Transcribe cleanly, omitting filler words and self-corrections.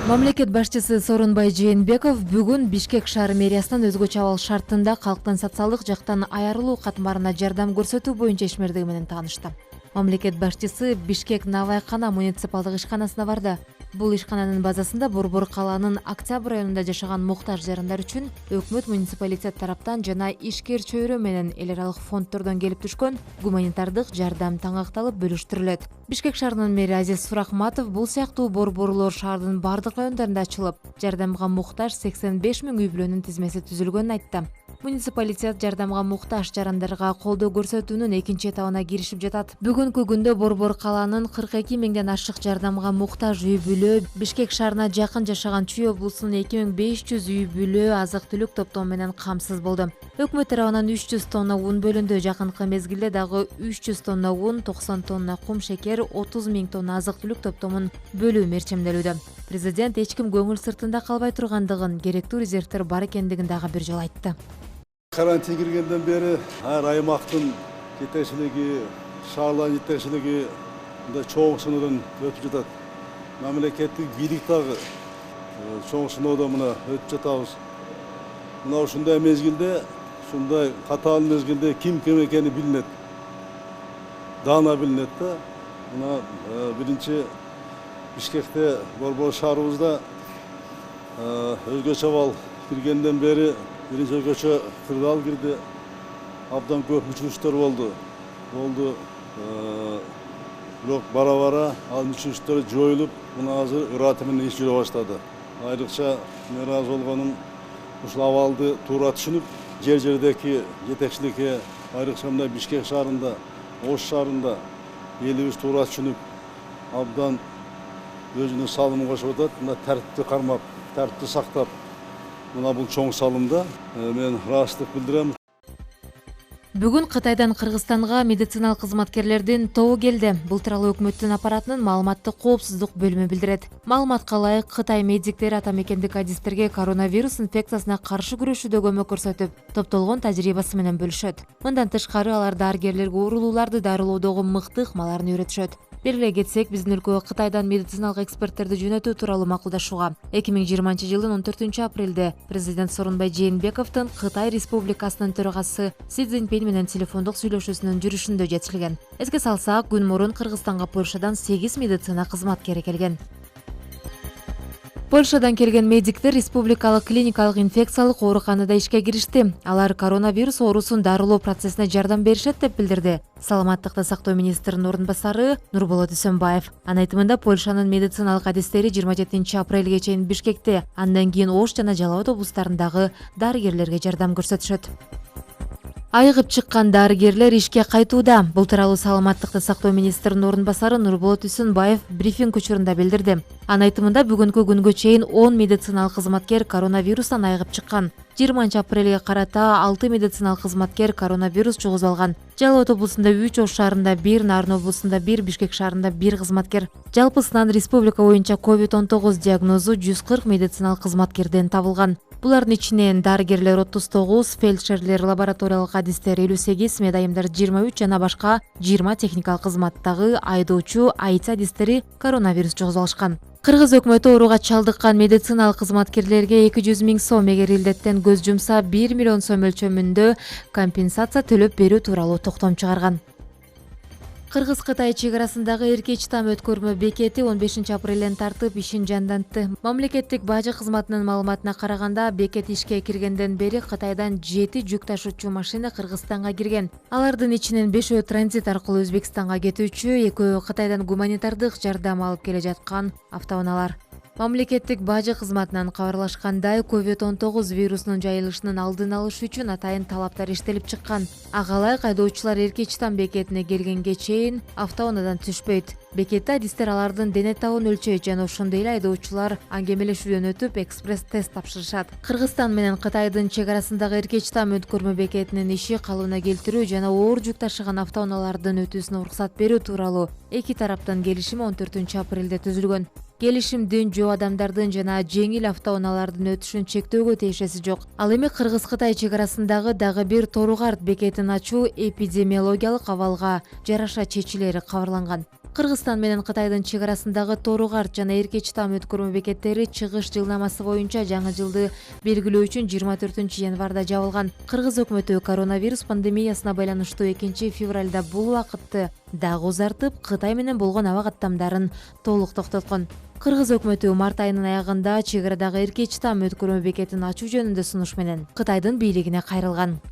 Мамлекет башчысы Сооронбай Жээнбеков бүгүн Бишкек шаар мэриясынан өзгөчө абал шартында калктын социалдык жактан аярылуу катмарына жардам көрсөтүү боюнча ишмердиги менен таанышты. Мамлекет башчысы Бишкек Навайкана муниципалдык ишканасына барды. Бул ишкананын базасында Борбор калаанын Октябрь районунда жашаган муктаж жарандар үчүн өкмөт муниципалитет тараптан жана ишкер чөйрө менен эл аралык фонддордон келип түшкөн гуманитардык жардам таңакталып бөлүштүрүлөт. Бишкек шаарынын мэри Азиз Сурахматов бул сыяктуу борборлор шаардын бардык райондарында ачылып, жардамга муктаж 85 000 үй бүлөнүн тизмеси түзүлгөнүн айтты. Муниципалитет жардамга муктаж жарандарга колдоо көрсөтүүнүн экинчи этабына киришип жатат. Бүгүнкү күндө Борбор калаанын 42 000ден ашык жардамга муктаж үй бүлө, Бишкек шаарына жакын жашаган Чүй облусунун 2500 үй бүлө азык-түлүк топтому менен камсыз болду. Өкмөт тарабынан 300 тонна ун бөлүндү. Жакынкы мезгилде дагы 300 тонна ун, 90 тонна кум шекер, 30 000 тонна азык-түлүк топтомун бөлүү мерчемделүүдө. Президент эч ким көңүл сыртында калбай тургандыгын, керектүү резервдер бар экендигин дагы бир жолу айтты. Карантин киргенден бери ар аймактын жетекчилиги, шаарлардын жетекчилиги чоң сыноодан өтүп жатат. Мамлекеттик бийлик дагы чоң сыноодон мына өтүп жатабыз. Мына ушундай мезгилде, ушундай катаал мезгилде ким экени билинет. Даана билинет да. Мына биринчи Бишкекте, Борбор шаарыбызда өзгөчө абал киргенден бери биринчи өзгөчө кырдаал кирди. Абдан көп мүчүлүштөр болду. Бирок бара-бара ал мүчүлүштөр жоюлуп, мына азыр ыраты менен иш жүрө баштады. Айрыкча мен ыраазы болгонум ушул абалды туура түшүнүп, жер-жердеги жетекчиликке, айрыкча мына Бишкек шаарында, Ош шаарында элибиз туура түшүнүп, абдан өзүнүн салымын кошуп атат. Мына тартипти кармап, тартипти сактап, мына бул чоң салымда мен ыраазычылык билдирем. Бүгүн Кытайдан Кыргызстанга медициналык кызматкерлердин тобу келди. Бул тууралуу өкмөттүн аппаратынын маалыматтык коопсуздук бөлүмү билдирет. Маалыматка ылайык, Кытай медиктери ата мекендик адистерге коронавирус инфекциясына каршы күрөшүүдө көмөк көрсөтүп, топтолгон тажрыйбасы менен бөлүшөт. Мындан тышкары алар дарыгерлерге оорулууларды дарылоодогу мыкты ыкмаларын үйрөтүшөт. Белгилей кетсек, биздин өлкөгө Кытайдан медициналык эксперттерди жөнөтүү тууралуу макулдашууга 2020 жылдын 14 апрелде президент Сооронбай Жээнбековдун Кытай Республикасынын төрагасы Си Цзиньпин менен телефондук сүйлөшүүсүнүн жүрүшүндө жетишилген. Эске салсак, күн мурун Кыргызстанга Польшадан 8 медицина кызматкери келген. Польшадан келген медиктер республикалык клиникалык инфекциялык ооруканада ишке киришти. Алар коронавирус оорусун дарылоо процессине жардам беришет деп билдирди Саламаттыкты сактоо министринин орун басары Нурболот Үсөнбаев. Анын айтымында Польшанын медициналык адистери 27 апрелге чейин Бишкекте, андан кийин Ош жана Жалал Абад облустарындагы дарыгерлерге жардам көрсөтүшөт. Айыгып чыккан дарыгерлер ишке кайтууда. Бул тууралуу Саламаттыкты сактоо министринин орун басары Нурболот Үсөнбаев брифинг учурунда билдирди. Анын айтымында бүгүнкү күнгө чейин 10 медициналык кызматкер коронавирустан айыгып чыккан. 20 апрелге карата 6 медициналык кызматкер коронавирус жугузуп алган. Жалал Абад облусунда 3, Ош шаарында 1, Нарын облусунда 1, Бишкек шаарында 1 кызматкер. Жалпысынан республика боюнча COVID-19 диагнозу 140 медициналык кызматкерден табылган. Булардын ичинен дарыгерлер 39, фельдшерлер, лабораториялык адистер 58, медайымдар 23 жана башка 20 техникалык кызматтагы айдоочу, АИЦ адистери коронавирус жугузуп алышкан. Кыргыз өкмөтү ооруга чалдыккан медициналык кызматкерлерге 200 000 сом, эгер илдеттен көз жумса 1 миллион сом өлчөмүндө компенсация төлөп берүү тууралуу токтом чыгарган. Кыргыз-Кытай чек арасындагы эркеч там өткөрмө бекети 15 апрелден тартып ишин жандантты. Мамлекеттик бажы кызматынын маалыматына караганда, бекет ишке киргенден бери Кытайдан 7 жүк ташуучу машина Кыргызстанга кирген. Алардын ичинен 5 транзит аркылуу Өзбекстанга кетүүчү, 2 Кытайдан гуманитардык жардам алып келе жаткан автоунаалар. Мамлекеттик бажы кызматынан кабарлашкандай, COVID-19 вирусунун жайылышынын алдын алыш үчүн атайын талаптар иштелип чыккан. Ага ылайык айдоочулар Эркечтан бекетине келгенге чейин автоунаадан түшпөйт. Бекетте адистер алардын дене табын өлчөйт жана ошондой эле айдоочулар аңгемелешүүдөн өтүп экспресс-тест тапшырышат. Кыргызстан менен Кытайдын чек арасындагы эркеч там өткөрмө бекетинин иши калыбына келтирүү жана оор жүк ташыган автоунаалардын өтүүсүнө уруксат берүү тууралуу эки тараптын келишими 14 апрелде түзүлгөн. Келишимдин жөө адамдардын жана жеңил автоунаалардын өтүшүн чектөөгө тиешеси жок. Ал эми Кыргыз-Кытай чек арасындагы дагы бир Торугарт бекетин ачуу эпидемиологиялык абалга жараша чечилери кабарланган. Кыргыз Кыргызстан менен Кытайдын чек арасындагы Торугарт жана Эркеч там өткөрмө бекеттери чыгыш жылнамасы боюнча жаңы жылды белгилөө үчүн 24 январда жабылган. Кыргыз өкмөтү коронавирус пандемиясына байланыштуу 2 февралда бул убакытты дагы узартып, Кытай менен болгон аба каттамдарын толук токтоткон. Кыргыз өкмөтү март айынын аягында чек арадагы Эркеч там өткөрмө бекетин ачуу жөнүндө сунуш менен Кытайдын бийлигине кайрылган.